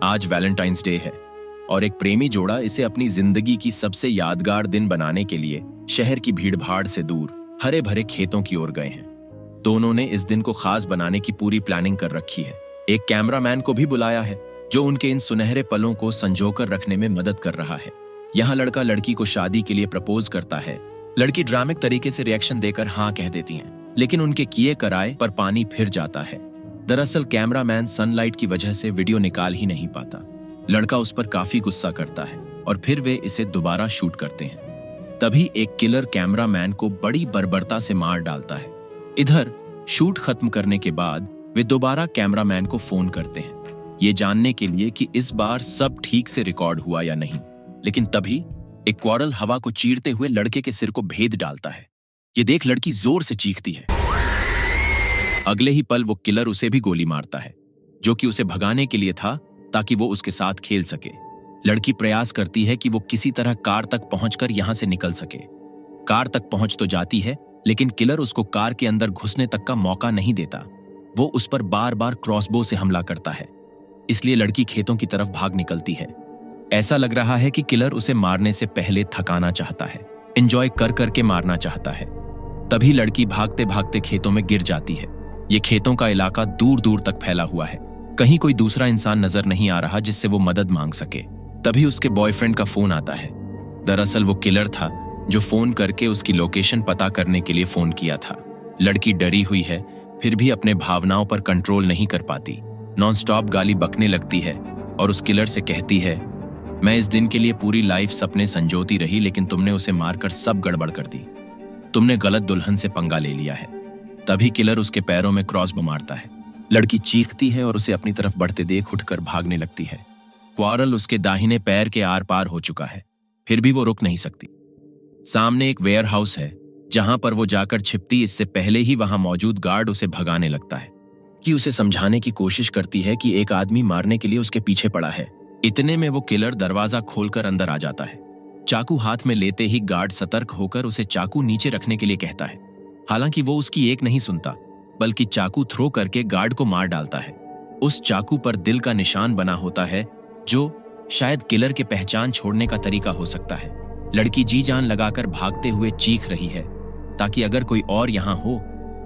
आज Valentine's day है और एक प्रेमी जोड़ा इसे अपनी जिंदगी की सबसे यादगार दिन बनाने के लिए शहर की भीड़भाड़ से दूर हरे भरे खेतों की ओर गए हैं। दोनों ने इस दिन को खास बनाने की पूरी प्लानिंग कर रखी है। एक कैमरामैन को भी बुलाया है जो उनके इन सुनहरे पलों को संजोकर रखने में मदद कर रहा है। यहाँ लड़का लड़की को शादी के लिए प्रपोज करता है। लड़की ड्रामिक तरीके से रिएक्शन देकर हाँ कह देती है, लेकिन उनके किए कराए पर पानी फिर जाता है। दरअसल कैमरामैन सनलाइट की वजह से वीडियो निकाल ही नहीं पाता। लड़का उस पर काफी गुस्सा करता है और फिर वे इसे दोबारा शूट करते हैं। तभी एक किलर कैमरामैन को बड़ी बर्बरता से मार डालता है। इधर शूट खत्म करने के बाद वे दोबारा कैमरामैन को फोन करते हैं, ये जानने के लिए कि इस बार सब ठीक से रिकॉर्ड हुआ या नहीं। लेकिन तभी एक क्वारल हवा को चीरते हुए लड़के के सिर को भेद डालता है। ये देख लड़की जोर से चीखती है। अगले ही पल वो किलर उसे भी गोली मारता है, जो कि उसे भगाने के लिए था ताकि वो उसके साथ खेल सके। लड़की प्रयास करती है कि वो किसी तरह कार तक पहुंचकर यहां से निकल सके। कार तक पहुंच तो जाती है, लेकिन किलर उसको कार के अंदर घुसने तक का मौका नहीं देता। वो उस पर बार बार क्रॉसबो से हमला करता है, इसलिए लड़की खेतों की तरफ भाग निकलती है। ऐसा लग रहा है कि किलर उसे मारने से पहले थकाना चाहता है, एंजॉय कर करके मारना चाहता है। तभी लड़की भागते भागते खेतों में गिर जाती है। ये खेतों का इलाका दूर दूर तक फैला हुआ है। कहीं कोई दूसरा इंसान नजर नहीं आ रहा जिससे वो मदद मांग सके। तभी उसके बॉयफ्रेंड का फोन आता है। दरअसल वो किलर था जो फोन करके उसकी लोकेशन पता करने के लिए फोन किया था। लड़की डरी हुई है, फिर भी अपने भावनाओं पर कंट्रोल नहीं कर पाती। नॉनस्टॉप गाली बकने लगती है और उस किलर से कहती है, मैं इस दिन के लिए पूरी लाइफ सपने संजोती रही, लेकिन तुमने उसे मारकर सब गड़बड़ कर दी। तुमने गलत दुल्हन से पंगा ले लिया है। तभी किलर उसके पैरों में क्रॉसबो मारता है। लड़की चीखती है और उसे अपनी तरफ बढ़ते देख उठकर भागने लगती है। क्वारल उसके दाहिने पैर के आर पार हो चुका है, फिर भी वो रुक नहीं सकती। सामने एक वेयर हाउस है जहां पर वो जाकर छिपती, इससे पहले ही वहां मौजूद गार्ड उसे भगाने लगता है कि उसे समझाने की कोशिश करती है कि एक आदमी मारने के लिए उसके पीछे पड़ा है। इतने में वो किलर दरवाजा खोलकर अंदर आ जाता है। चाकू हाथ में लेते ही गार्ड सतर्क होकर उसे चाकू नीचे रखने के लिए कहता है। हालांकि वो उसकी एक नहीं सुनता, बल्कि चाकू थ्रो करके गार्ड को मार डालता है। उस चाकू पर दिल का निशान बना होता है, जो शायद किलर के पहचान छोड़ने का तरीका हो सकता है। लड़की जी जान लगाकर भागते हुए चीख रही है ताकि अगर कोई और यहाँ हो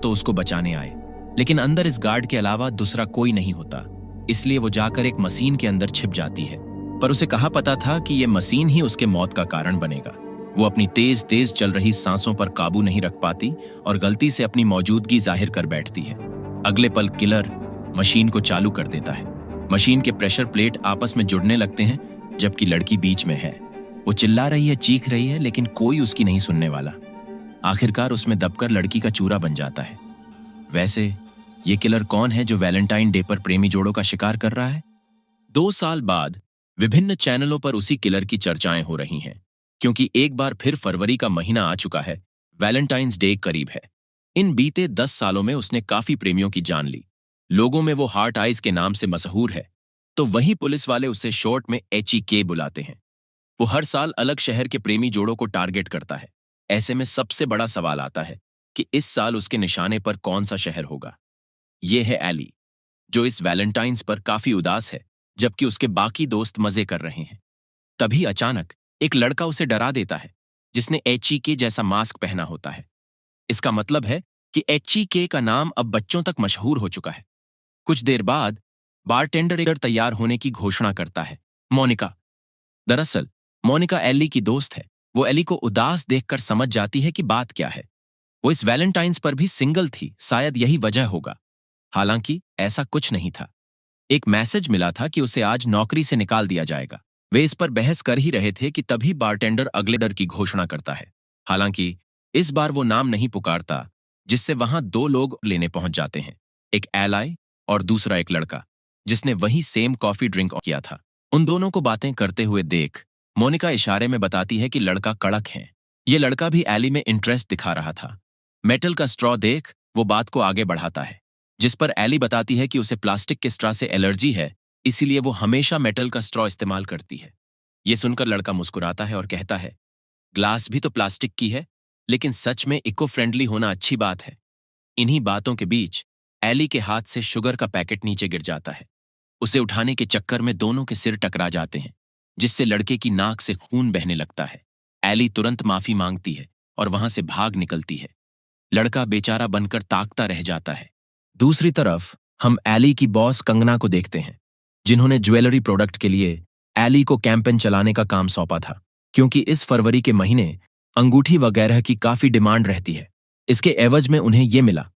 तो उसको बचाने आए, लेकिन अंदर इस गार्ड के अलावा दूसरा कोई नहीं होता। इसलिए वो जाकर एक मशीन के अंदर छिप जाती है, पर उसे कहाँ पता था कि ये मशीन ही उसके मौत का कारण बनेगा। वो अपनी तेज तेज चल रही सांसों पर काबू नहीं रख पाती और गलती से अपनी मौजूदगी जाहिर कर बैठती है। अगले पल किलर मशीन को चालू कर देता है। मशीन के प्रेशर प्लेट आपस में जुड़ने लगते हैं, जबकि लड़की बीच में है। वो चिल्ला रही है, चीख रही है, लेकिन कोई उसकी नहीं सुनने वाला। आखिरकार उसमें दबकर लड़की का चूरा बन जाता है। वैसे ये किलर कौन है जो वैलेंटाइन डे पर प्रेमी जोड़ों का शिकार कर रहा है? 2 साल बाद विभिन्न चैनलों पर उसी किलर की चर्चाएं हो रही हैं, क्योंकि एक बार फिर फरवरी का महीना आ चुका है। वैलेंटाइंस डे करीब है। इन बीते 10 सालों में उसने काफी प्रेमियों की जान ली। लोगों में वो हार्ट आइज के नाम से मशहूर है, तो वहीं पुलिस वाले उसे शॉर्ट में HEK बुलाते हैं। वो हर साल अलग शहर के प्रेमी जोड़ों को टारगेट करता है। ऐसे में सबसे बड़ा सवाल आता है कि इस साल उसके निशाने पर कौन सा शहर होगा। ये है एली, जो इस वैलेंटाइंस पर काफी उदास है, जबकि उसके बाकी दोस्त मजे कर रहे हैं। तभी अचानक एक लड़का उसे डरा देता है, जिसने HEK जैसा मास्क पहना होता है। इसका मतलब है कि HEK का नाम अब बच्चों तक मशहूर हो चुका है। कुछ देर बाद बारटेंडर तैयार होने की घोषणा करता है, मोनिका। दरअसल मोनिका एली की दोस्त है। वो एली को उदास देखकर समझ जाती है कि बात क्या है। वो इस वैलेंटाइंस पर भी सिंगल थी, शायद यही वजह होगा। हालांकि ऐसा कुछ नहीं था। एक मैसेज मिला था कि उसे आज नौकरी से निकाल दिया जाएगा। वे इस पर बहस कर ही रहे थे कि तभी बारटेंडर अगले डर की घोषणा करता है। हालांकि इस बार वो नाम नहीं पुकारता, जिससे वहां 2 लोग लेने पहुंच जाते हैं, एक एलाई और दूसरा एक लड़का, जिसने वही सेम कॉफी ड्रिंक किया था। उन दोनों को बातें करते हुए देख मोनिका इशारे में बताती है कि लड़का कड़क है। ये लड़का भी एली में इंटरेस्ट दिखा रहा था। मेटल का स्ट्रॉ देख वो बात को आगे बढ़ाता है, जिस पर एली बताती है कि उसे प्लास्टिक के स्ट्रॉ से एलर्जी है, इसीलिए वो हमेशा मेटल का स्ट्रॉ इस्तेमाल करती है। ये सुनकर लड़का मुस्कुराता है और कहता है, ग्लास भी तो प्लास्टिक की है, लेकिन सच में इको फ्रेंडली होना अच्छी बात है। इन्हीं बातों के बीच एली के हाथ से शुगर का पैकेट नीचे गिर जाता है। उसे उठाने के चक्कर में दोनों के सिर टकरा जाते हैं, जिससे लड़के की नाक से खून बहने लगता है। एली तुरंत माफी मांगती है और वहां से भाग निकलती है। लड़का बेचारा बनकर ताकता रह जाता है। दूसरी तरफ हम एली की बॉस कंगना को देखते हैं, जिन्होंने ज्वेलरी प्रोडक्ट के लिए एली को कैंपेन चलाने का काम सौंपा था, क्योंकि इस फरवरी के महीने अंगूठी वगैरह की काफी डिमांड रहती है। इसके एवज में उन्हें ये मिला।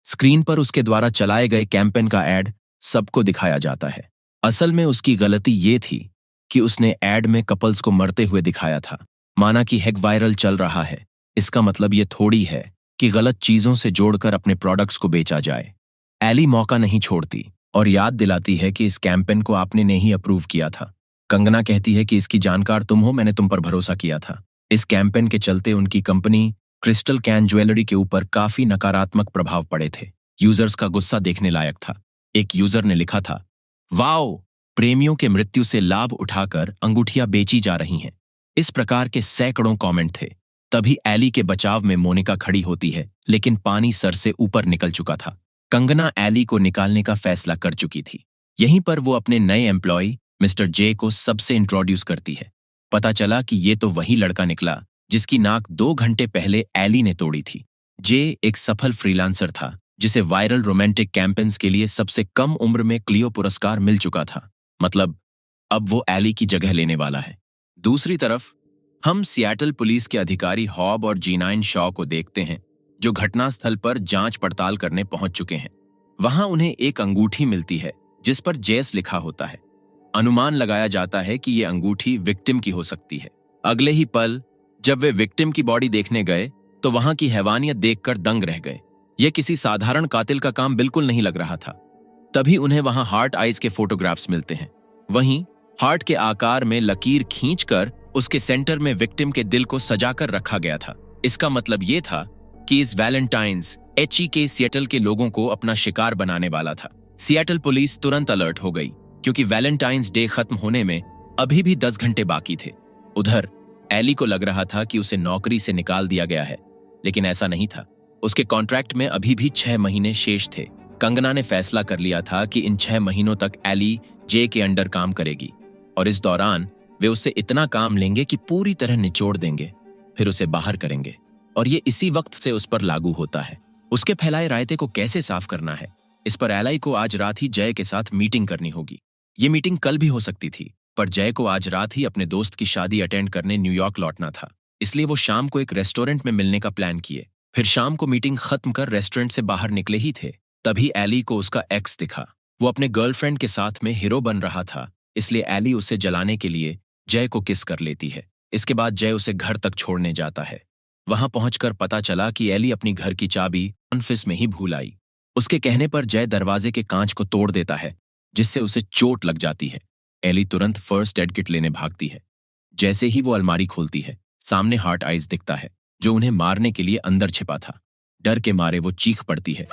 स्क्रीन पर उसके द्वारा चलाए गए कैंपेन का एड सबको दिखाया जाता है। असल में उसकी गलती ये थी कि उसने एड में कपल्स को मरते हुए दिखाया था। माना कि हैक वायरल चल रहा है, इसका मतलब ये थोड़ी है कि गलत चीजों से जोड़कर अपने प्रोडक्ट्स को बेचा जाए। एली मौका नहीं छोड़ती और याद दिलाती है कि इस कैंपेन को आपने ने ही अप्रूव किया था। कंगना कहती है कि इसकी जानकार तुम हो, मैंने तुम पर भरोसा किया था। इस कैंपेन के चलते उनकी कंपनी क्रिस्टल कैन ज्वेलरी के ऊपर काफी नकारात्मक प्रभाव पड़े थे। यूजर्स का गुस्सा देखने लायक था। एक यूजर ने लिखा था, वाओ, प्रेमियों के मृत्यु से लाभ उठाकर अंगूठियां बेची जा रही हैं। इस प्रकार के सैकड़ों कमेंट थे। तभी एली के बचाव में मोनिका खड़ी होती है, लेकिन पानी सर से ऊपर निकल चुका था। कंगना एली को निकालने का फैसला कर चुकी थी। यहीं पर वो अपने नए एम्प्लॉय मिस्टर जे को सबसे इंट्रोड्यूस करती है। पता चला कि ये तो वही लड़का निकला जिसकी नाक 2 घंटे पहले एली ने तोड़ी थी। जे एक सफल फ्रीलांसर था, जिसे वायरल रोमांटिक कैंपेन्स के लिए सबसे कम उम्र में क्लियो पुरस्कार मिल चुका था। मतलब अब वो एली की जगह लेने वाला है। दूसरी तरफ हम सियाटल पुलिस के अधिकारी हॉब और जीनाइन शॉ को देखते हैं, जो घटनास्थल पर जांच पड़ताल करने पहुंच चुके हैं। वहां उन्हें एक अंगूठी मिलती है जिस पर जेस लिखा होता है। अनुमान लगाया जाता है कि ये अंगूठी विक्टिम की हो सकती है। अगले ही पल जब वे विक्टिम की बॉडी देखने गए तो वहां की हैवानियत देखकर दंग रह गए। यह किसी साधारण कातिल का काम बिल्कुल नहीं लग रहा था। तभी उन्हें वहां हार्ट आइज के फोटोग्राफ्स मिलते हैं। वहीं हार्ट के आकार में लकीर खींचकर उसके सेंटर में विक्टिम के दिल को सजाकर रखा गया था। इसका मतलब यह था कि इस वैलेंटाइंस एचई के सिएटल के लोगों को अपना शिकार बनाने वाला था। सिएटल पुलिस तुरंत अलर्ट हो गई, क्योंकि वैलेंटाइंस डे खत्म होने में अभी भी 10 घंटे बाकी थे। उधर एली को लग रहा था कि उसे नौकरी से निकाल दिया गया है, लेकिन ऐसा नहीं था। उसके कॉन्ट्रैक्ट में अभी भी 6 महीने शेष थे। कंगना ने फैसला कर लिया था कि इन 6 महीनों तक एली जे के अंडर काम करेगी और इस दौरान वे उससे इतना काम लेंगे कि पूरी तरह निचोड़ देंगे, फिर उसे बाहर करेंगे। और ये इसी वक्त से उस पर लागू होता है। उसके फैलाए रायते को कैसे साफ करना है, इस पर एली को आज रात ही जय के साथ मीटिंग करनी होगी। ये मीटिंग कल भी हो सकती थी, पर जय को आज रात ही अपने दोस्त की शादी अटेंड करने न्यूयॉर्क लौटना था। इसलिए वो शाम को एक रेस्टोरेंट में मिलने का प्लान किए। फिर शाम को मीटिंग खत्म कर रेस्टोरेंट से बाहर निकले ही थे, तभी एली को उसका एक्स दिखा। वो अपने गर्लफ्रेंड के साथ में हीरो बन रहा था, इसलिए एली उसे जलाने के लिए जय को किस कर लेती है। इसके बाद जय उसे घर तक छोड़ने जाता है। वहां पहुंचकर पता चला कि एली अपनी घर की चाबी ऑफिस में ही भूल आई। उसके कहने पर जय दरवाजे के कांच को तोड़ देता है, जिससे उसे चोट लग जाती है। एली तुरंत फर्स्ट एड किट लेने भागती है। जैसे ही वो अलमारी खोलती है, सामने हार्ट आइज दिखता है, जो उन्हें मारने के लिए अंदर छिपा था। डर के मारे वो चीख पड़ती है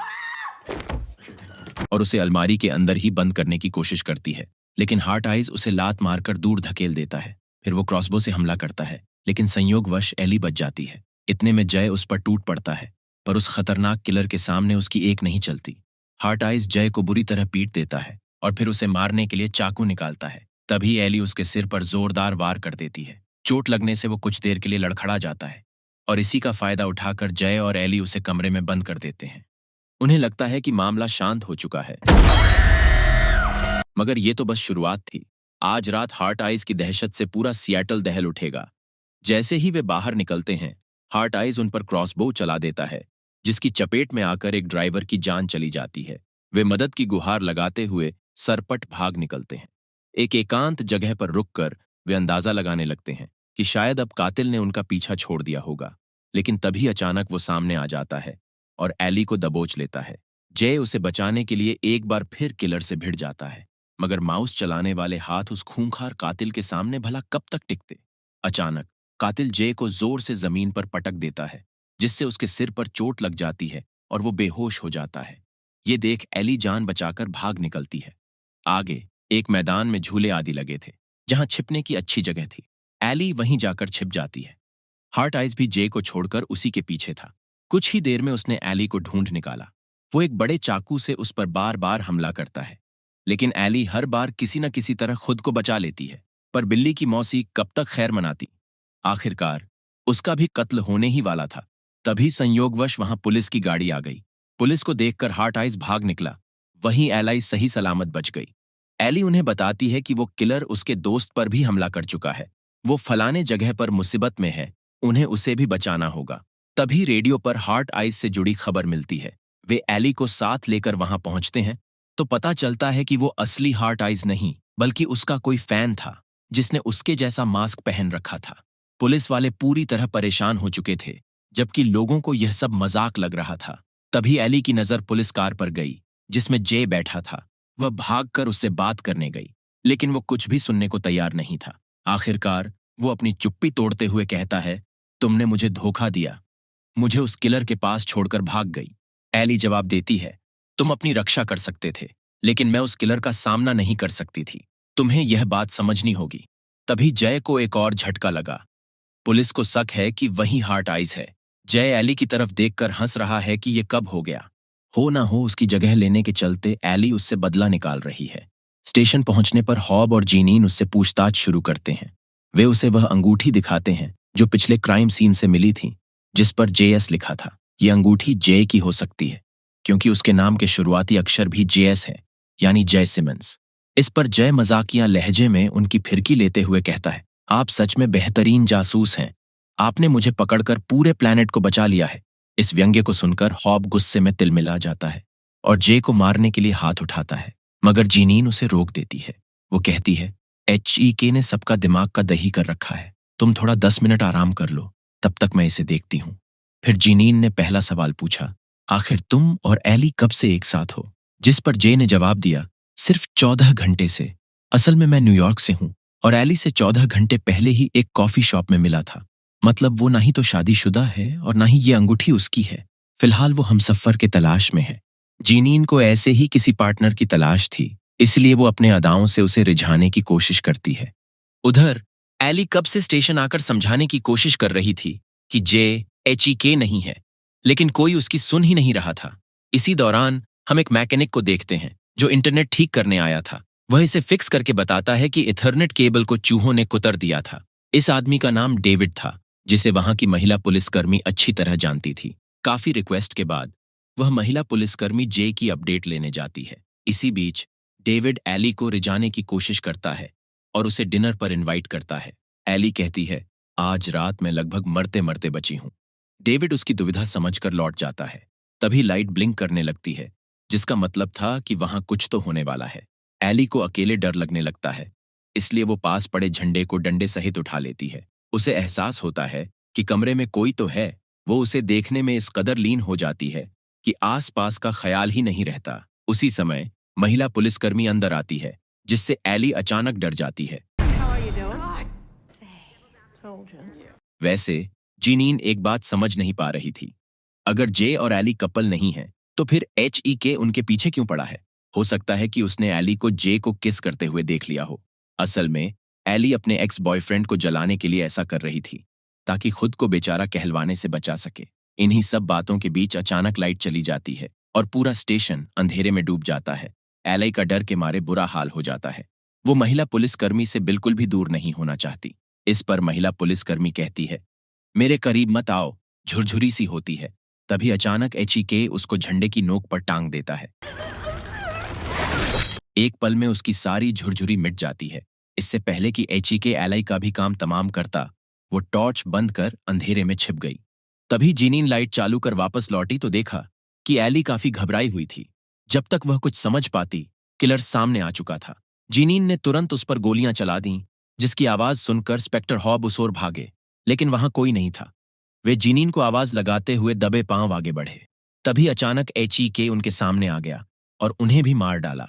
और उसे अलमारी के अंदर ही बंद करने की कोशिश करती है, लेकिन हार्ट आइज उसे लात मारकर दूर धकेल देता है। फिर वो क्रॉसबो से हमला करता है, लेकिन संयोगवश एली बच जाती है। इतने में जय उस पर टूट पड़ता है, पर उस खतरनाक किलर के सामने उसकी एक नहीं चलती। हार्ट आइज जय को बुरी तरह पीट देता है और फिर उसे मारने के लिए चाकू निकालता है। तभी एली उसके सिर पर जोरदार वार कर देती है। चोट लगने से वो कुछ देर के लिए लड़खड़ा जाता है और इसी का फायदा उठाकर जय और एली उसे कमरे में बंद कर देते हैं। उन्हें लगता है कि मामला शांत हो चुका है, मगर ये तो बस शुरुआत थी। आज रात हार्ट आइज की दहशत से पूरा सिएटल दहल उठेगा। जैसे ही वे बाहर निकलते हैं, हार्ट आइज उन पर क्रॉसबो चला देता है, जिसकी चपेट में आकर एक ड्राइवर की जान चली जाती है। वे मदद की गुहार लगाते हुए सरपट भाग निकलते हैं। एक एकांत जगह पर रुककर वे अंदाजा लगाने लगते हैं कि शायद अब कातिल ने उनका पीछा छोड़ दिया होगा। लेकिन तभी अचानक वो सामने आ जाता है और एली को दबोच लेता है। जय उसे बचाने के लिए एक बार फिर किलर से भिड़ जाता है, मगर माउस चलाने वाले हाथ उस खूंखार कातिल के सामने भला कब तक टिकते। अचानक कातिल जय को जोर से जमीन पर पटक देता है, जिससे उसके सिर पर चोट लग जाती है और वो बेहोश हो जाता है। ये देख एली जान बचाकर भाग निकलती है। आगे एक मैदान में झूले आदि लगे थे, जहां छिपने की अच्छी जगह थी। एली वहीं जाकर छिप जाती है। हार्ट आइज भी जे को छोड़कर उसी के पीछे था। कुछ ही देर में उसने एली को ढूंढ निकाला। वो एक बड़े चाकू से उस पर बार बार हमला करता है, लेकिन एली हर बार किसी न किसी तरह खुद को बचा लेती है। पर बिल्ली की मौसी कब तक खैर मनाती। आखिरकार उसका भी कत्ल होने ही वाला था। तभी संयोगवश वहां पुलिस की गाड़ी आ गई। पुलिस को देखकर हार्ट आइज भाग निकला। वहीं एलाई सही सलामत बच गई। एली उन्हें बताती है कि वो किलर उसके दोस्त पर भी हमला कर चुका है। वो फलाने जगह पर मुसीबत में है, उन्हें उसे भी बचाना होगा। तभी रेडियो पर हार्ट आइज से जुड़ी खबर मिलती है। वे एली को साथ लेकर वहां पहुंचते हैं तो पता चलता है कि वो असली हार्ट आइज नहीं बल्कि उसका कोई फैन था जिसने उसके जैसा मास्क पहन रखा था। पुलिस वाले पूरी तरह परेशान हो चुके थे, जबकि लोगों को यह सब मजाक लग रहा था। तभी एली की नजर पुलिस कार पर गई जिसमें जे बैठा था। वह भागकर उससे बात करने गई, लेकिन वो कुछ भी सुनने को तैयार नहीं था। आखिरकार वो अपनी चुप्पी तोड़ते हुए कहता है, तुमने मुझे धोखा दिया, मुझे उस किलर के पास छोड़कर भाग गई। एली जवाब देती है, तुम अपनी रक्षा कर सकते थे, लेकिन मैं उस किलर का सामना नहीं कर सकती थी। तुम्हें यह बात समझनी होगी। तभी जय को एक और झटका लगा। पुलिस को शक है कि वही हार्ट आइज है। जय एली की तरफ देखकर हंस रहा है कि यह कब हो गया। हो ना हो उसकी जगह लेने के चलते एली उससे बदला निकाल रही है। स्टेशन पहुंचने पर हॉब और जीनीन उससे पूछताछ शुरू करते हैं। वे उसे वह अंगूठी दिखाते हैं जो पिछले क्राइम सीन से मिली थी, जिस पर जेएस लिखा था। यह अंगूठी जे की हो सकती है क्योंकि उसके नाम के शुरुआती अक्षर भी जेएस है, यानी जय सिमंस। इस पर जय मजाकिया लहजे में उनकी फिरकी लेते हुए कहता है, आप सच में बेहतरीन जासूस हैं। आपने मुझे पकड़कर पूरे प्लेनेट को बचा लिया है। इस व्यंग्य को सुनकर हॉब गुस्से में तिलमिला जाता है और जे को मारने के लिए हाथ उठाता है, मगर जीनीन उसे रोक देती है। वो कहती है, HEK ने सबका दिमाग का दही कर रखा है। तुम थोड़ा 10 मिनट आराम कर लो, तब तक मैं इसे देखती हूँ। फिर जीनीन ने पहला सवाल पूछा, आखिर तुम और एली कब से एक साथ हो? जिस पर जे ने जवाब दिया, सिर्फ 14 घंटे से। असल में मैं न्यूयॉर्क से हूँ और एली से 14 घंटे पहले ही एक कॉफी शॉप में मिला था। मतलब वो ना ही तो शादीशुदा है और ना ही ये अंगूठी उसकी है। फिलहाल वो हमसफर के तलाश में है। जीनीन को ऐसे ही किसी पार्टनर की तलाश थी, इसलिए वो अपने अदाओं से उसे रिझाने की कोशिश करती है। उधर एली कब से स्टेशन आकर समझाने की कोशिश कर रही थी कि जे HEK नहीं है, लेकिन कोई उसकी सुन ही नहीं रहा था। इसी दौरान हम एक मैकेनिक को देखते हैं जो इंटरनेट ठीक करने आया था। वह इसे फिक्स करके बताता है कि इथरनेट केबल को चूहों ने कुतर दिया था। इस आदमी का नाम डेविड था, जिसे वहां की महिला पुलिसकर्मी अच्छी तरह जानती थी। काफी रिक्वेस्ट के बाद वह महिला पुलिसकर्मी जे की अपडेट लेने जाती है। इसी बीच डेविड एली को रिझाने की कोशिश करता है और उसे डिनर पर इनवाइट करता है। एली कहती है, आज रात मैं लगभग मरते मरते बची हूं। डेविड उसकी दुविधा समझकर लौट जाता है। तभी लाइट ब्लिंक करने लगती है, जिसका मतलब था कि वहां कुछ तो होने वाला है। एली को अकेले डर लगने लगता है, इसलिए वो पास पड़े झंडे को डंडे सहित उठा लेती है। उसे एहसास होता है कि कमरे में कोई तो है। वो उसे देखने में इस कदर लीन हो जाती है कि आसपास का ख्याल ही नहीं रहता। उसी समय महिला पुलिसकर्मी अंदर आती है, जिससे एली अचानक डर जाती है। वैसे जीनीन एक बात समझ नहीं पा रही थी। अगर जे और एली कपल नहीं है, तो फिर HEK उनके पीछे क्यों पड़ा है? हो सकता है कि उसने एली को जे को किस करते हुए देख लिया हो। असल में एली अपने एक्स बॉयफ्रेंड को जलाने के लिए ऐसा कर रही थी, ताकि खुद को बेचारा कहलवाने से बचा सके। इन्हीं सब बातों के बीच अचानक लाइट चली जाती है और पूरा स्टेशन अंधेरे में डूब जाता है। एली का डर के मारे बुरा हाल हो जाता है। वो महिला पुलिसकर्मी से बिल्कुल भी दूर नहीं होना चाहती। इस पर महिला पुलिसकर्मी कहती है, मेरे करीब मत आओ, झुरझुरी सी होती है। तभी अचानक HEK उसको झंडे की नोक पर टांग देता है। एक पल में उसकी सारी झुरझुरी मिट जाती है। इससे पहले कि HEK एलाई का भी काम तमाम करता, वो टॉर्च बंद कर अंधेरे में छिप गई। तभी जीनीन लाइट चालू कर वापस लौटी तो देखा कि एली काफी घबराई हुई थी। जब तक वह कुछ समझ पाती, किलर सामने आ चुका था। जीनीन ने तुरंत उस पर गोलियां चला दीं, जिसकी आवाज सुनकर इंस्पेक्टर हॉब उस ओर भागे, लेकिन वहां कोई नहीं था। वे जीनीन को आवाज लगाते हुए दबे पांव आगे बढ़े। तभी अचानक HEK उनके सामने आ गया और उन्हें भी मार डाला।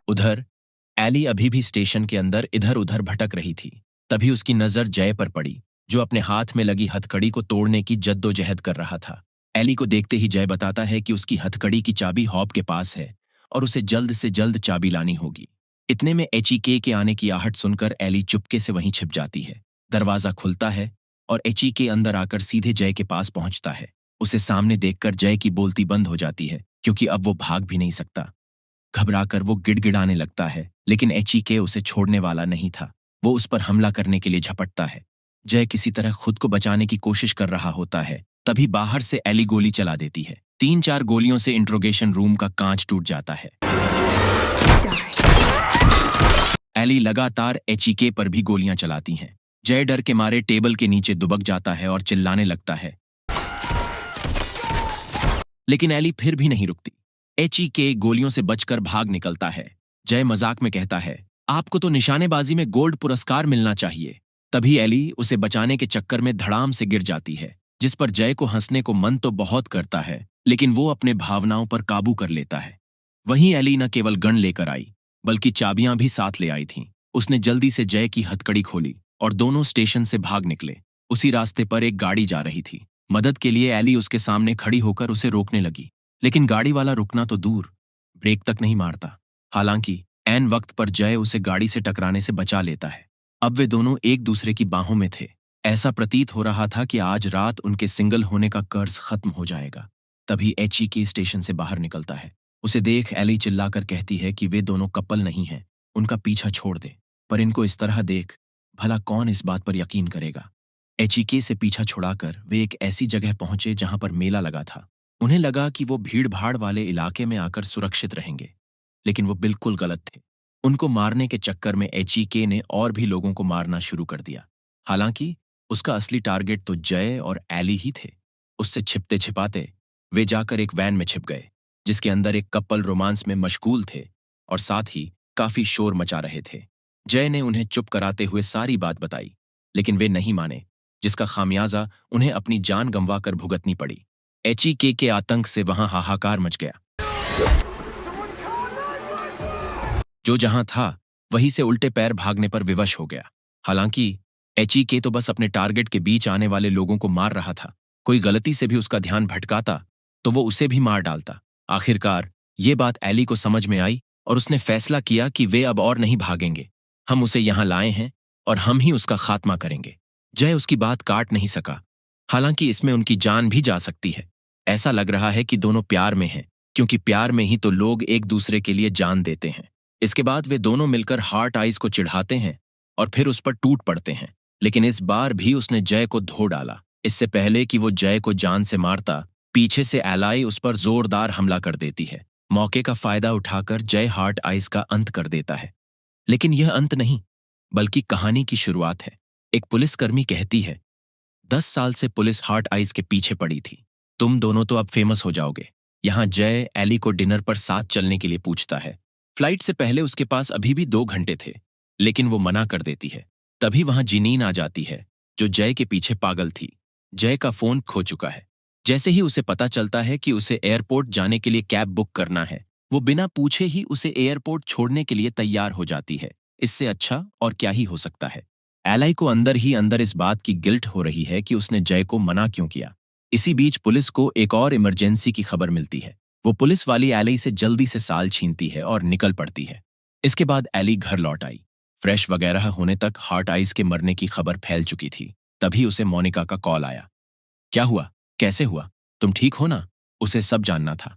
उधर एली अभी भी स्टेशन के अंदर इधर उधर भटक रही थी। तभी उसकी नजर जय पर पड़ी, जो अपने हाथ में लगी हथकड़ी को तोड़ने की जद्दोजहद कर रहा था। एली को देखते ही जय बताता है कि उसकी हथकड़ी की चाबी हॉब के पास है और उसे जल्द से जल्द चाबी लानी होगी। इतने में HEK के आने की आहट सुनकर एली चुपके से वहीं छिप जाती है। दरवाजा खुलता है और HEK अंदर आकर सीधे जय के पास पहुंचता है। उसे सामने देखकर जय की बोलती बंद हो जाती है, क्योंकि अब वो भाग भी नहीं सकता। घबराकर वो गिड़गिड़ाने लगता है, लेकिन एचीके उसे छोड़ने वाला नहीं था। वो उस पर हमला करने के लिए झपटता है। जय किसी तरह खुद को बचाने की कोशिश कर रहा होता है, तभी बाहर से एली गोली चला देती है। 3-4 गोलियों से इंट्रोगेशन रूम का कांच टूट जाता है। एली लगातार एचीके पर भी गोलियां चलाती हैं। जय डर के मारे टेबल के नीचे दुबक जाता है और चिल्लाने लगता है, लेकिन एली फिर भी नहीं रुकती। एचईके गोलियों से बचकर भाग निकलता है। जय मजाक में कहता है, आपको तो निशानेबाजी में गोल्ड पुरस्कार मिलना चाहिए। तभी एली उसे बचाने के चक्कर में धड़ाम से गिर जाती है, जिस पर जय को हंसने को मन तो बहुत करता है, लेकिन वो अपने भावनाओं पर काबू कर लेता है। वहीं एली न केवल गन लेकर आई, बल्कि चाबियां भी साथ ले आई थीं। उसने जल्दी से जय की हथकड़ी खोली और दोनों स्टेशन से भाग निकले। उसी रास्ते पर एक गाड़ी जा रही थी। मदद के लिए एली उसके सामने खड़ी होकर उसे रोकने लगी, लेकिन गाड़ी वाला रुकना तो दूर, ब्रेक तक नहीं मारता। हालांकि ऐन वक्त पर जय उसे गाड़ी से टकराने से बचा लेता है। अब वे दोनों एक दूसरे की बाहों में थे। ऐसा प्रतीत हो रहा था कि आज रात उनके सिंगल होने का कर्ज खत्म हो जाएगा। तभी एचईके स्टेशन से बाहर निकलता है। उसे देख एली चिल्लाकर कहती है कि वे दोनों कपल नहीं हैं, उनका पीछा छोड़ दे। पर इनको इस तरह देख, भला कौन इस बात पर यकीन करेगा। एचईके से पीछा छुड़ाकर वे एक ऐसी जगह पहुंचे जहां पर मेला लगा था। उन्हें लगा कि वो भीड़-भाड़ वाले इलाके में आकर सुरक्षित रहेंगे, लेकिन वो बिल्कुल गलत थे। उनको मारने के चक्कर में एचईके ने और भी लोगों को मारना शुरू कर दिया। हालांकि उसका असली टारगेट तो जय और एली ही थे। उससे छिपते छिपाते वे जाकर एक वैन में छिप गए, जिसके अंदर एक कपल रोमांस में मशगूल थे और साथ ही काफी शोर मचा रहे थे। जय ने उन्हें चुप कराते हुए सारी बात बताई, लेकिन वे नहीं माने, जिसका खामियाजा उन्हें अपनी जान गंवा कर भुगतनी पड़ी। एचईके के आतंक से वहां हाहाकार मच गया। जो जहां था वहीं से उल्टे पैर भागने पर विवश हो गया। हालांकि एचईके तो बस अपने टारगेट के बीच आने वाले लोगों को मार रहा था। कोई गलती से भी उसका ध्यान भटकाता तो वो उसे भी मार डालता। आखिरकार ये बात एली को समझ में आई और उसने फैसला किया कि वे अब और नहीं भागेंगे। हम उसे यहां लाए हैं और हम ही उसका खात्मा करेंगे। जय उसकी बात काट नहीं सका। हालांकि इसमें उनकी जान भी जा सकती है। ऐसा लग रहा है कि दोनों प्यार में हैं, क्योंकि प्यार में ही तो लोग एक दूसरे के लिए जान देते हैं। इसके बाद वे दोनों मिलकर हार्ट आइज को चिढ़ाते हैं और फिर उस पर टूट पड़ते हैं। लेकिन इस बार भी उसने जय को धो डाला। इससे पहले कि वो जय को जान से मारता, पीछे से एलाई उस पर जोरदार हमला कर देती है। मौके का फायदा उठाकर जय हार्ट आइज का अंत कर देता है। लेकिन यह अंत नहीं, बल्कि कहानी की शुरुआत है। एक पुलिसकर्मी कहती है, 10 साल से पुलिस हार्ट आइज के पीछे पड़ी थी। तुम दोनों तो अब फेमस हो जाओगे। यहां जय एली को डिनर पर साथ चलने के लिए पूछता है। फ्लाइट से पहले उसके पास अभी भी 2 घंटे थे, लेकिन वो मना कर देती है। तभी वहां जिनीन आ जाती है, जो जय के पीछे पागल थी। जय का फोन खो चुका है। जैसे ही उसे पता चलता है कि उसे एयरपोर्ट जाने के लिए कैब बुक करना है, वो बिना पूछे ही उसे एयरपोर्ट छोड़ने के लिए तैयार हो जाती है। इससे अच्छा और क्या ही हो सकता है। एलाई को अंदर ही अंदर इस बात की गिल्ट हो रही है कि उसने जय को मना क्यों किया। इसी बीच पुलिस को एक और इमरजेंसी की खबर मिलती है। वो पुलिस वाली एली से जल्दी से साल छीनती है और निकल पड़ती है। इसके बाद एली घर लौट आई। फ्रेश वगैरह होने तक हार्ट आइज के मरने की खबर फैल चुकी थी। तभी उसे मोनिका का कॉल आया। क्या हुआ? कैसे हुआ? तुम ठीक हो ना? उसे सब जानना था।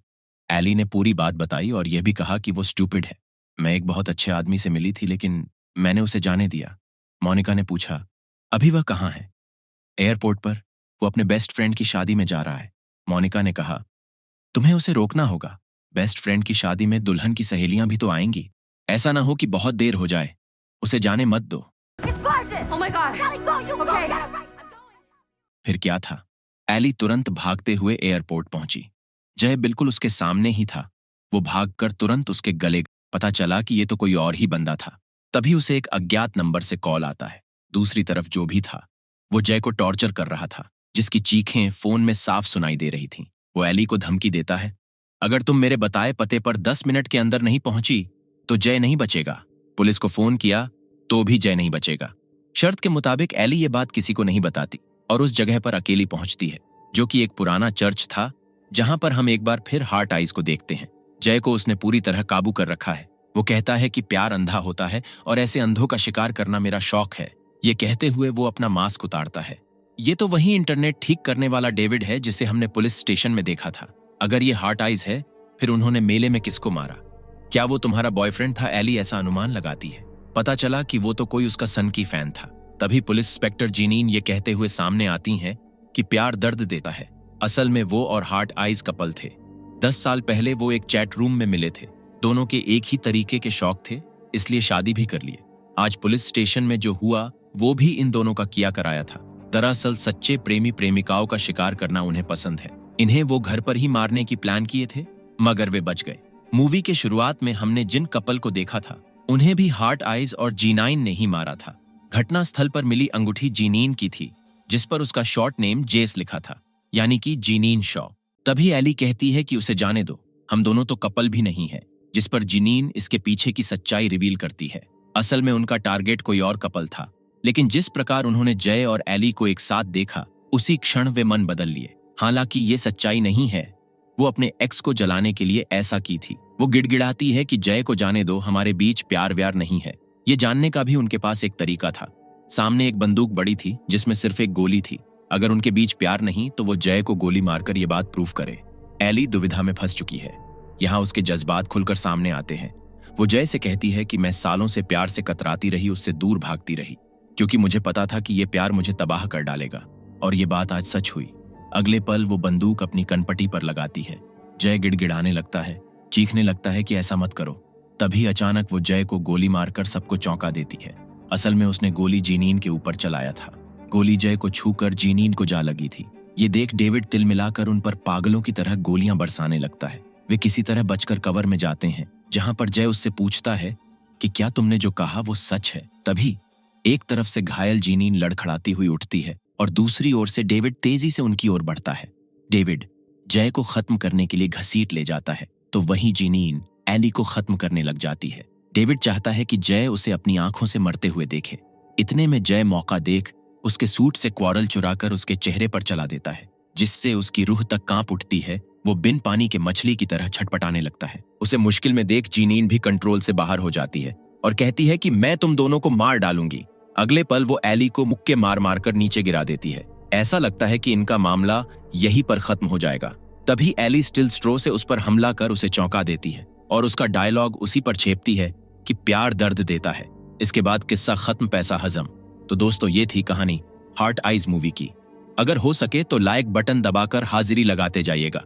एली ने पूरी बात बताई और यह भी कहा कि वो स्टूपिड है। मैं एक बहुत अच्छे आदमी से मिली थी, लेकिन मैंने उसे जाने दिया। मोनिका ने पूछा, अभी वह कहाँ है? एयरपोर्ट पर। वो अपने बेस्ट फ्रेंड की शादी में जा रहा है। मोनिका ने कहा, तुम्हें उसे रोकना होगा। बेस्ट फ्रेंड की शादी में दुल्हन की सहेलियां भी तो आएंगी। ऐसा ना हो कि बहुत देर हो जाए। उसे जाने मत दो। Oh my God. Okay. फिर क्या था? एली तुरंत भागते हुए एयरपोर्ट पहुंची। जय बिल्कुल उसके सामने ही था। वो भागकर तुरंत उसके गले। पता चला कि ये तो कोई और ही बंदा था। तभी उसे एक अज्ञात नंबर से कॉल आता है। दूसरी तरफ जो भी था, वो जय को टॉर्चर कर रहा था, जिसकी चीखें फोन में साफ सुनाई दे रही थीं। वो एली को धमकी देता है, अगर तुम मेरे बताए पते पर 10 मिनट के अंदर नहीं पहुंची तो जय नहीं बचेगा। पुलिस को फोन किया तो भी जय नहीं बचेगा। शर्त के मुताबिक एली ये बात किसी को नहीं बताती और उस जगह पर अकेली पहुंचती है, जो कि एक पुराना चर्च था, जहां पर हम एक बार फिर हार्ट आइज को देखते हैं। जय को उसने पूरी तरह काबू कर रखा है। वो कहता है कि प्यार अंधा होता है और ऐसे अंधों का शिकार करना मेरा शौक है। ये कहते हुए वो अपना मास्क उतारता है। ये तो वही इंटरनेट ठीक करने वाला डेविड है जिसे हमने पुलिस स्टेशन में देखा था। अगर ये हार्ट आइज है, फिर उन्होंने मेले में किसको मारा? क्या वो तुम्हारा बॉयफ्रेंड था? एली ऐसा अनुमान लगाती है। पता चला कि वो तो कोई उसका सन की फैन था। तभी पुलिस इंस्पेक्टर जीनीन ये कहते हुए सामने आती हैं कि प्यार दर्द देता है। असल में वो और हार्ट आइज कपल थे। 10 साल पहले वो एक चैट रूम में मिले थे। दोनों के एक ही तरीके के शौक थे, इसलिए शादी भी कर लिए। आज पुलिस स्टेशन में जो हुआ वो भी इन दोनों का किया कराया था। दरअसल सच्चे प्रेमी प्रेमिकाओं का शिकार करना उन्हें पसंद है। इन्हें वो घर पर ही मारने की प्लान किए थे, मगर वे बच गए। मूवी के शुरुआत में हमने जिन कपल को देखा था उन्हें भी हार्ट आइज और जीनाइन ने ही मारा था। घटना स्थल पर मिली अंगूठी जीनीन की थी, जिस पर उसका शॉर्ट नेम जेस लिखा था, यानी कि जीनीन शॉ। तभी एली कहती है कि उसे जाने दो, हम दोनों तो कपल भी नहीं है, जिस पर जीनीन इसके पीछे की सच्चाई रिवील करती है। असल में उनका टारगेट कोई और कपल था, लेकिन जिस प्रकार उन्होंने जय और एली को एक साथ देखा उसी क्षण वे मन बदल लिए। हालांकि ये सच्चाई नहीं है, वो अपने एक्स को जलाने के लिए ऐसा की थी। वो गिड़गिड़ाती है कि जय को जाने दो, हमारे बीच प्यार व्यार नहीं है। ये जानने का भी उनके पास एक तरीका था। सामने एक बंदूक बड़ी थी जिसमें सिर्फ एक गोली थी। अगर उनके बीच प्यार नहीं तो वो जय को गोली मारकर ये बात प्रूफ करे। एली दुविधा में फंस चुकी है। यहाँ उसके जज्बात खुलकर सामने आते हैं। वो जय से कहती है कि मैं सालों से प्यार से कतराती रही, उससे दूर भागती रही, क्योंकि मुझे पता था कि ये प्यार मुझे तबाह कर डालेगा। और ये बात आज सच हुई। अगले पल वो बंदूक अपनी कनपटी पर लगाती है। जय गिड़गिड़ाने लगता है, चीखने लगता है कि ऐसा मत करो। तभी अचानक वो जय को गोली मारकर सबको चौंका देती है। असल में उसने गोली जीनीन के ऊपर चलाया था। गोली जय को छूकर जीनीन को जा लगी थी। ये देख डेविड तिल मिलाकर उन पर पागलों की तरह गोलियां बरसाने लगता है। वे किसी तरह बचकर कवर में जाते हैं, जहां पर जय उससे पूछता है कि क्या तुमने जो कहा वो सच है। तभी एक तरफ से घायल जीनीन लड़खड़ाती हुई उठती है और दूसरी ओर से डेविड तेजी से उनकी ओर बढ़ता है। डेविड जय को खत्म करने के लिए घसीट ले जाता है, तो वहीं जीनीन एली को खत्म करने लग जाती है। डेविड चाहता है कि जय उसे अपनी आंखों से मरते हुए देखे। इतने में जय मौका देख उसके सूट से क्वारल चुराकर उसके चेहरे पर चला देता है, जिससे उसकी रूह तक कांप उठती है। वो बिन पानी के मछली की तरह छटपटाने लगता है। उसे मुश्किल में देख जीनीन भी कंट्रोल से बाहर हो जाती है और कहती है कि मैं तुम दोनों को मार डालूंगी। अगले पल वो एली को मुक्के मार मारकर नीचे गिरा देती है। ऐसा लगता है कि इनका मामला यहीं पर खत्म हो जाएगा। तभी एली स्टिल स्ट्रो से उस पर हमला कर उसे चौंका देती है और उसका डायलॉग उसी पर छेपती है कि प्यार दर्द देता है। इसके बाद किस्सा खत्म, पैसा हजम। तो दोस्तों, ये थी कहानी हार्ट आइज मूवी की। अगर हो सके तो लाइक बटन दबाकर हाजिरी लगाते जाइएगा।